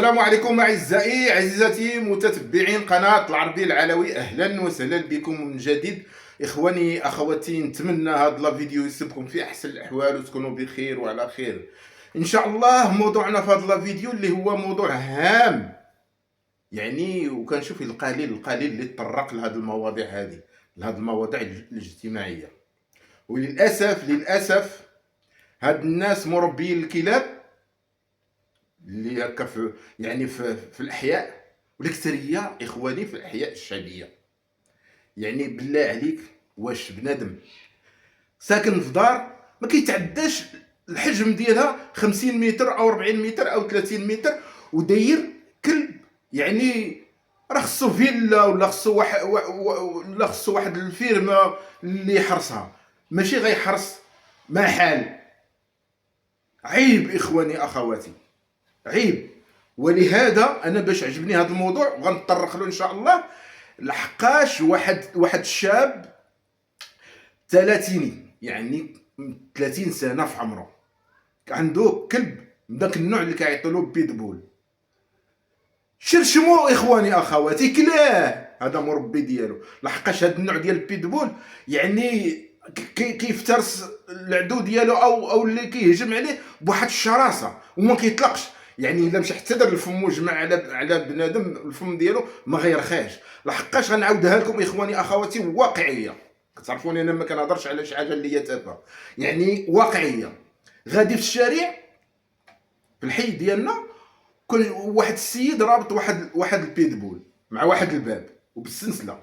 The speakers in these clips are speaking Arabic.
السلام عليكم اعزائي عزيزتي متتبعين قناه العربي العلوي، اهلا وسهلا بكم من جديد. اخواني اخواتي، نتمنى هذا الفيديو يصيبكم في احسن الاحوال وتكونوا بخير وعلى خير ان شاء الله. موضوعنا في هذا الفيديو اللي هو موضوع هام، يعني وكنشوف القليل اللي تطرق لهذه المواضيع لهذه المواضيع الاجتماعيه. وللاسف هاد الناس مربي الكلاب اللي هكا في الاحياء، والاكثريه اخواني في الاحياء الشعبيه. يعني بالله عليك، واش بنادم ساكن في دار ما كيتعداش الحجم ديالها 50 متر او 40 متر او 30 متر وداير كلب؟ يعني راه خصو فيلا ولا خصو واحد الفيرما اللي يحرسها، ماشي غيحرس محل. عيب اخواني اخواتي، عيب. ولهذا انا باش عجبني هذا الموضوع وغنتطرق له ان شاء الله، لحقاش واحد الشاب ثلاثيني، يعني 30 سنه في عمره، عنده كلب من داك النوع اللي كيعيطوا له بيتبول. شرشمو اخواني اخواتي، كلاه هذا مربي ديالو، لحقاش هذا النوع ديال البيتبول يعني كيفترس العدو ديالو او اللي كيهجم عليه بواحد الشراسه وما كيطلقش. يعني الا مشى حتى دار الفم وجمع على بنادم، الفم ديالو ما غيرخاش. لحقاش غنعاودها لكم اخواني اخواتي واقعيه. كتعرفوني انا ما كنهضرش على شي حاجه اللي هي تافهه، يعني واقعيه. غادي في الشارع في الحي ديالنا، كل واحد السيد رابط واحد البيتبول مع واحد الباب وبالسلسله.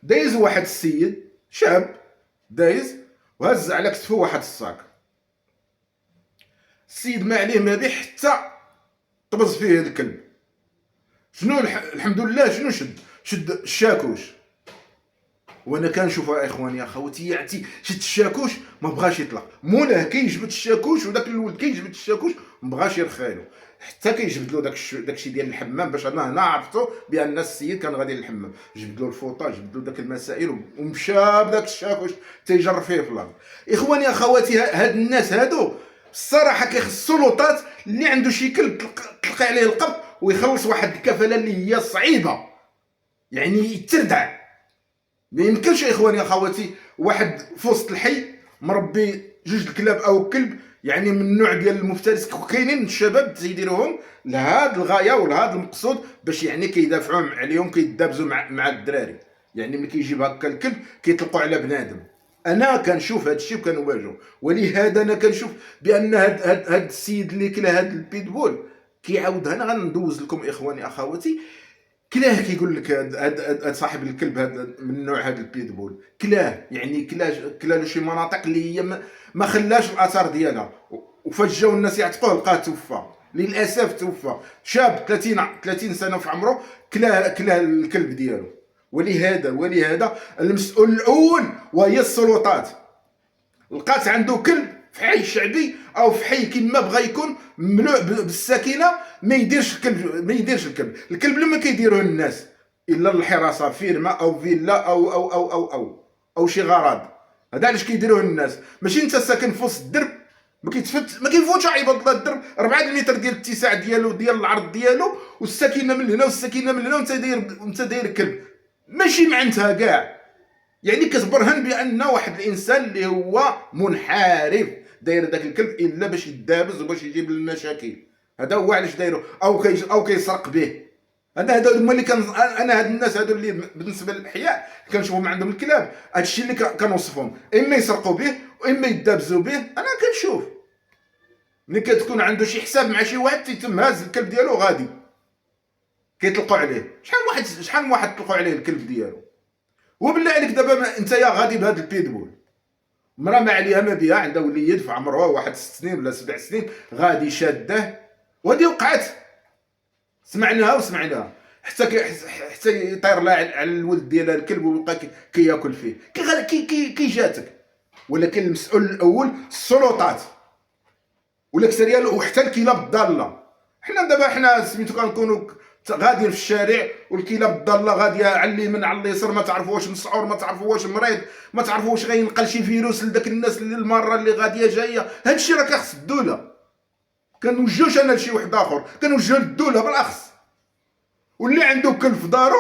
دايز واحد السيد شاب، دايز وهز على كتفه واحد الصاك. السيد ما عليه ما به حتى طبز فيه الكلب. شنو الحمد لله، شنو شد الشاكوش. وانا كنشوفها اخواني اخواتي، يعني شد الشاكوش ما بغاش يطلق، مولاه كيجبد الشاكوش، وداك الولد كيجبد الشاكوش ما بغاش يرخالو، حتى كيجبد له داكشي ديال الحمام. باش انا هنا عرفتو بان السيد كان غادي للحمام، جبد له الفوطه، جبد له داك المسائل ومشى بداك الشاكوش تيجر فيه في الارض. اخواني اخواتي، هاد الناس هادو الصراحه كيخصو لوطات اللي عنده شي كلب تلقى عليه القبض ويخلص واحد الكفاله اللي هي صعيبه، يعني يتردع. ما يمكنش اخواني اخواتي واحد في وسط الحي مربي جوج الكلاب او كلب، يعني من النوع ديال المفترس. كاينين الشباب تيديروهم لهاد الغايه ولهاد المقصود، باش يعني كيدافعوا عليهم، كيدابزوا مع الدراري. يعني ملي كيجيب هكا الكلب كيطلقوا على بنادم. انا كنشوف هذا الشيء وكنواجهه. ولهذا انا كنشوف بان هاد السيد اللي كلا هاد البيتبول كيعاود. انا غندوز لكم اخواني اخواتي، كلاه كيقول لك هاد صاحب الكلب هذا من نوع هاد البيتبول، كلاه يعني كلا له شي مناطق اللي هي ما خلاش الاثار ديالها، وفجاو الناس يعتقوه لقاه توفى. للاسف توفى شاب 30 سنه في عمره، كلاه الكلب ديالو. ولهذا المسؤول الاول وهي السلطات. لقات عنده كلب في حي شعبي او في حي كيما بغى يكون مملوء بالسكينه، ما يديرش الكلب لما كيديروه الناس الا الحراسه، فيرما او فيلا او شي غرض. هذا علاش كيديروه الناس. ماشي انت ساكن في وسط الدرب ما كيفوتش عيبه الله الدرب 4 متر ديال الاتساع ديالو ديال العرض ديالو، والسكينه من هنا والسكينه من هنا، وانت داير كلب. ماشي معناتها كاع. يعني كتبرهن بان واحد الانسان اللي هو منحرف داير داك الكلب الا باش يدابز وباش يجيب المشاكل. هذا هو علاش دايرو، او كيسرق به. هذا هما اللي انا هاد الناس هادو اللي بالنسبه للاحياء كنشوفهم عندهم الكلاب، هادشي اللي كنوصفهم، اما يسرقوا به واما يدابزوا به. انا كنشوف ملي كتكون عنده شي حساب مع شي واحد تيتم هاز الكلب ديالو غادي كيطلقوا عليه. شحال من واحد طلقوا عليه الكلب ديالو. وبالله عليك دابا انت يا غادي بهذا البيتبول، مرا ما عليها ما بها، عندها وليد في عمره واحد 6 سنين ولا 7 سنين، غادي شاده وهذه وقعت. سمعناها حتى يطير لها على الولد ديالها الكلب ويبقى كياكل فيه. كي جاتك. ولكن المسؤول الاول السلطات والاكثريه وحتى الكلاب الضاله. حنا سميتو كنكونوا غاديين في الشارع والكلاب الضاله غاديه على اليمين على اليسار، ما تعرفوا واش مسعور، ما تعرفوا واش مريض، ما تعرفوا واش غينقل شي فيروس لداك الناس اللي المره اللي غاديه جايه. هادشي راه كيخص الدوله. كنوجهوش انا لشي واحد اخر، كنوجهو للدوله بالاخص. واللي عنده كلب في دارو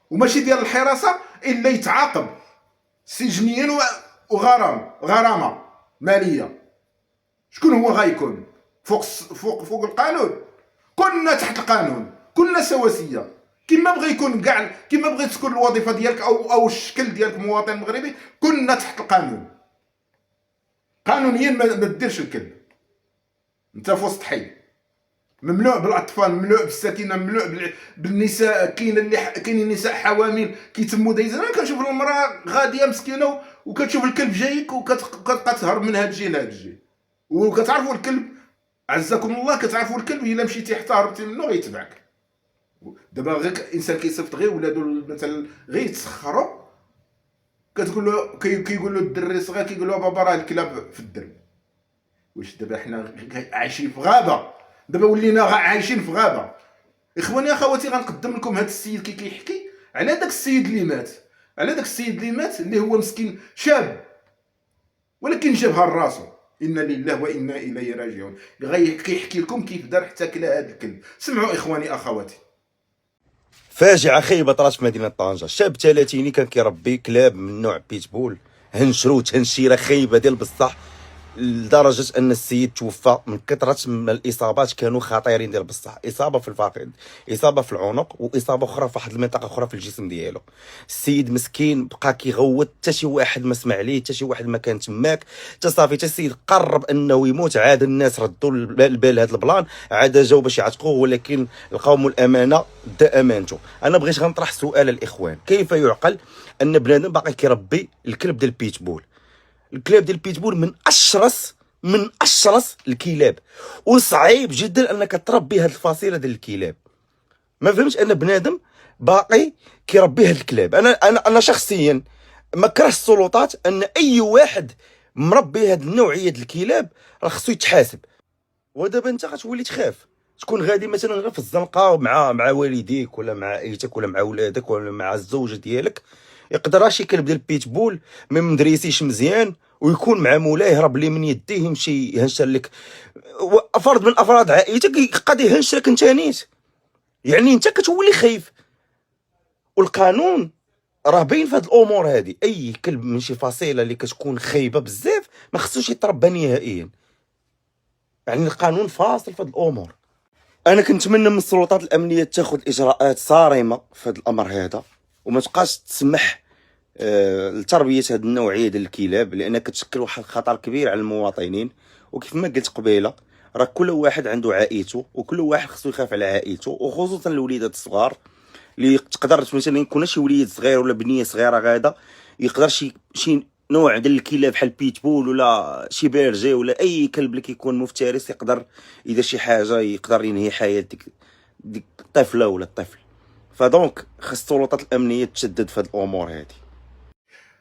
وماشي ديال الحراسه الا يتعاقب سجنيا غرامه ماليه. شكون هو غيكون فوق القانون؟ كلنا تحت القانون، كلنا سواسيه. كما بغى يكون كاع، كما بغيت تكون الوظيفه ديالك او الشكل ديالك مواطن مغربي، كلنا تحت القانون. قانونيا ما ديرش الكلب. انت في وسط حي مملوء بالاطفال، مملوء بالسكينه، مملوء بالنساء. كاينين نساء حوامل كيتموا دايزين. انا كنشوف المراه غاديه مسكينه وكتشوف الكلب جايك وكتبقى تهرب من هاد الجهه لهاد الجهه. وكتعرفوا الكلب، عزكم الله، كتعرفوا الكلب الا مشيتي حتى هربتي منه غيتبعك. دابا غير الانسان كيصيفط غير ولادو مثلا غير يتسخروا، كتقول له كيقول له الدري الصغير، كيقول له بابا راه الكلاب في الدرب. واش دابا حنا عايشين في غابه؟ دابا ولينا عايشين في غابه. اخواني اخواتي، غنقدم لكم هذا السيد كيحكي على داك السيد اللي مات، على داك السيد اللي مات اللي هو مسكين شاب ولكن جابها لراسو. انا لله وانا اليه راجعون. كيحكي لكم كيف دار حتى كلا هذا الكلب. سمعوا اخواني اخواتي. فاجعه خايبه طرات في مدينه طنجه. شاب ثلاثيني كان كيربي كلاب من نوع بيتبول، هنشرو تهنشيره خايبه ديال بصح، لدرجه ان السيد توفى من كثره الاصابات كانوا خطيرين ديال بصح. اصابه في الفخذ، اصابه في العنق، واصابه اخرى في واحد المنطقه اخرى في الجسم ديالو. السيد مسكين بقى كيغوت، حتى شي واحد ما سمع ليه، حتى شي واحد ما كان تماك، حتى صافي حتى السيد قرب انه يموت. عاد الناس ردوا البال هذا البلان، عاد جاو باش يعتقوه، ولكن القوم الامانه دا امانته. انا بغيت غنطرح سؤال الاخوان: كيف يعقل ان بنادم باقي كيربي الكلب ديال البيتبول؟ الكلاب ديال البيتبول من اشرس الكلاب، وصعيب جدا انك تربي هاد الفصيله ديال الكلاب. ما فهمتش ان بنادم باقي كيربي هاد الكلاب. انا شخصيا ما كرهش السلطات ان اي واحد مربي هاد النوعيه ديال الكلاب راه خصو يتحاسب. ودابا انت غتولي تخاف تكون غادي مثلا غير في الزنقه مع والديك ولا مع عائلتك ولا مع ولادك ولا مع الزوجه ديالك، يقدر شي كلب ديال البيتبول ما مدريسيش مزيان ويكون مع مولاه يهرب لي من يديه يمشي يهنشر لك فرد من افراد عائلتك، قد يهنشرك انت نيت. يعني انت كتولي خايف. والقانون راه باين في هاد الامور هادي. اي كلب من شي فصيله اللي كتكون خايبه بزاف ما خصوش يتربى نهائيا. يعني القانون فاصل في هاد الامور. انا كنتمنى من السلطات الامنيه تاخذ اجراءات صارمه في هذا الامر هذا، وما تبقاش تسمح لتربيه هذه النوعيه ديال الكلاب، لان كتشكل واحد الخطر كبير على المواطنين. وكيف ما قلت قبيله، راه كل واحد عنده عائلته، وكل واحد خصو يخاف على عائلته، وخصوصا الوليدات الصغار اللي تقدر مثلا يكون شي وليد صغير ولا بنيه صغيره غاده يقدر شي نوع ديال الكلاب بحال بيتبول ولا شي بيرجي ولا اي كلب اللي كيكون مفترس يقدر اذا شي حاجه يقدر ينهي حياه ديك الطفله ولا الطفل. فدونك خص السلطات الامنيه تشدد في هاد الامور هادي.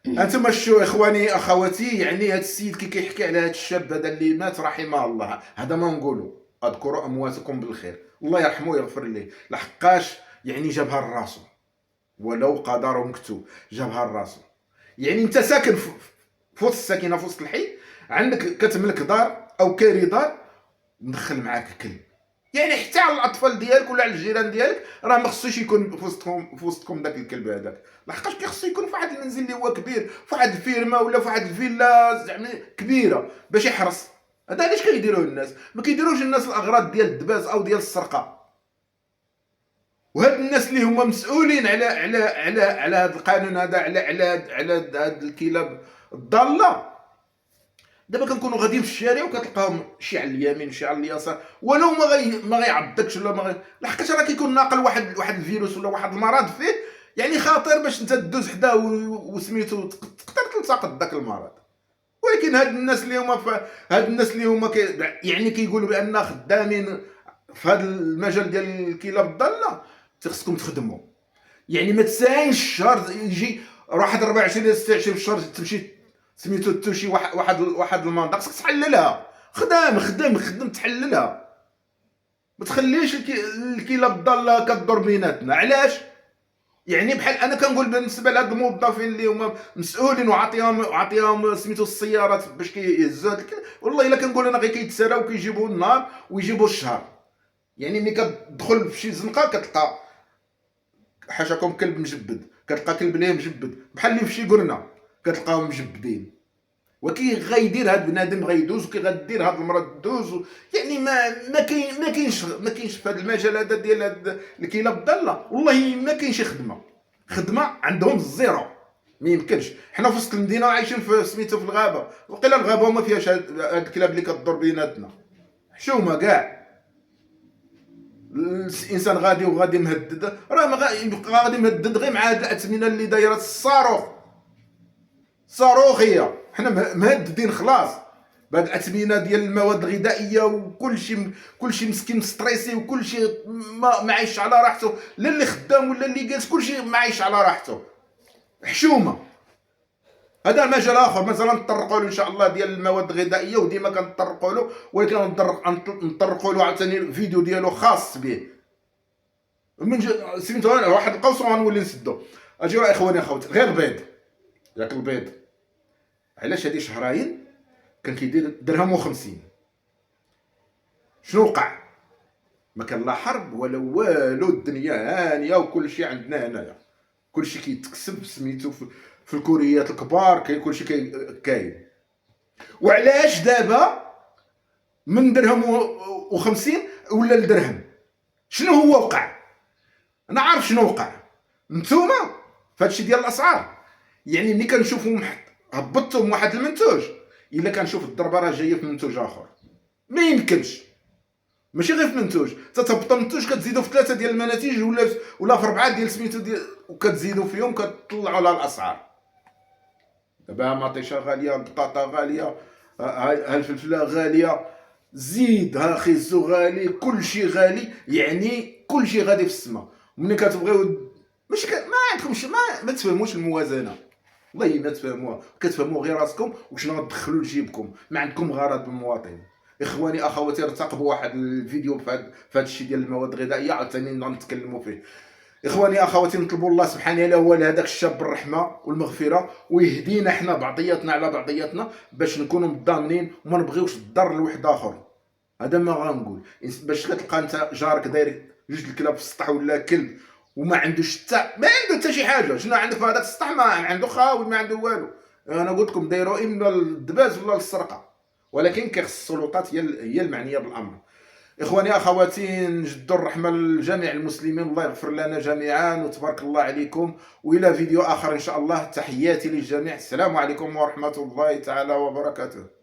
انتم شو اخواني اخواتي، يعني هذا السيد كيحكي على هذا الشاب هذا اللي مات رحمه الله، هذا ما نقولوا اذكروا امواتكم بالخير، الله يرحمه ويغفر ليه، لحقاش يعني جابها لراسو ولو قدر مكتوب، جابها لراسو. يعني انت ساكن في وسط الساكنه في وسط الحي، عندك كتملك دار او كاري دار، مدخل معاك كلب. يعني حتى على الاطفال ديالك ولا على الجيران ديالك راه ما خصوش يكون في وسطكم داك الكلب هذاك، لحقاش كيخصو يكون في واحد المنزل اللي هو كبير، في واحد الفيرما ولا في واحد الفيلا زعما كبيره باش يحرس. هذا علاش كيديروه الناس؟ ما كيديروش الناس الاغراض ديال الدباز او ديال السرقه. وهاد الناس اللي هما مسؤولين على هذا القانون هذا، على هاد الكلاب الضاله، دابا كنكونوا غاديين في الشارع وكتلقاهم شي على اليمين وشي على اليسار، ولو ما غيعضكش ولا لحقاش راه كيكون ناقل واحد الفيروس ولا واحد المرض فيه، يعني خطير باش انت تدوز حداه وسميتو تقدر تلتقط داك المرض. ولكن هاد الناس اللي هما يعني كيقولوا بان خدامين في هذا المجال ديال الكلاب الضاله، خصكم تخدموا. يعني ما تساينش الشهر يجي واحد 24 26 في الشهر تمشي سميتو توشي واحد المنطقه، خصك تحللها. خدم تحللها. ما تخليش الكلاب الضاله كدور بيناتنا. علاش؟ يعني بحال انا كنقول بالنسبه لهاد الموظفين اللي هما مسؤولين وعطيهم سميتو السيارات باش كيهزوا والله الا كنقول انا غير كيتساراو كيجيبوا النهار ويجيبوا الشهر. يعني ملي كتدخل في شي زنقه كتلقى حاشاكم كلب مجبد، كتلقى كلب ليه مجبد بحال اللي في شي قرنه كتلقاهم مجبدين. وكي غيدير هاد بنادم غيدوز وكي غدير هاد المراه دوز يعني ما كاينش في هذا المجال هذا ديال هاد الكيله بالضاله والله ما كاينش خدمه عندهم الزيرو. ما يمكنش. حنا في وسط المدينه عايشين في سميتو في الغابه، وقيلا الغابه ما فيهاش هاد الكلاب اللي كدور بيناتنا حشومه كاع. الانسان غادي وغادي مهدد، راه ما غادي مهدد غير مع هاد الاثمنه اللي دايره الصاروخ صاروخيه. حنا مهددين خلاص بهاد الاثمنه ديال المواد الغذائيه كلشي مسكين ستريسي وكلشي ما عايش على راحته، لا اللي خدام ولا اللي جالس كلشي ما عايش على راحته حشومه. هذا مجال اخر مثلا نطرقوا له ان شاء الله ديال المواد الغذائيه، وديما كنطرقوا له، ولكن نطرقوا له عاوتاني فيديو ديالو خاص به من سميتو واحد القوس وغنولي نسدو. اجيو اخواني اخواتي غير البيض، ياك البيض علاش هادي شهرين كان كيدير درهم و50. شنو وقع؟ ما كان لا حرب ولا والو، الدنيا هانيه وكل شيء عندنا هنايا، كل شيء كيتكسب سميتو في الكوريات الكبار، كل شيء كاين. وعلاش دابا من درهم و50 ولا الدرهم؟ شنو هو وقع؟ انا عارف شنو وقع. نتوما فهادشي ديال الاسعار، يعني ملي كنشوفوا هبطتهم واحد المنتوج، الا كنشوف الضربه راه جايه في منتوج اخر. ما يمكنش، ماشي غير في منتوج، تتهبط منتوج كتزيدوا في 3 ديال المناتج ولا في 4 ديال سميتو ديال، وكتزيدوا فيهم كتطلعوا لها الاسعار. دابا مطيشه غاليه، البطاطا غاليه، ها الفلفله غاليه، زيد ها خيزو غالي، كلشي غالي، يعني كلشي غادي في السماء. ملي كتبغيو ماشي ما عندكمش ما تفهموش الموازنه، والله ما تفهموها، كتفهموا غير راسكم وشنو غتدخلوا لجيبكم، ما عندكم غرض بالمواطن. اخواني اخواتي ارتقبوا واحد الفيديو في هذا الشيء ديال المواد الغذائيه عاوتاني نتكلموا فيه. اخواني اخواتي نطلبوا الله سبحانه لا هو لهذاك الشاب بالرحمه والمغفره، ويهدينا حنا بعضياتنا على بعضياتنا باش نكونوا متضامنين وما نبغيوش الضر لواحد اخر. هذا ما غنقول. باش كتلقى انت جارك داير 2 الكلاب في السطح ولا كلب وما عندوش ما عنده حتى شي حاجه، شنو عندك في هذاك السطح؟ ما عنده خاوي، ما عنده والو. انا قلت لكم دايروا اما للدباز ولا للسرقه، ولكن كيخص السلطات هي المعنيه بالامر. اخواني اخواتي نجدوا الرحمه لجميع المسلمين، الله يغفر لنا جميعا وتبارك الله عليكم. والى فيديو اخر ان شاء الله، تحياتي للجميع، السلام عليكم ورحمه الله تعالى وبركاته.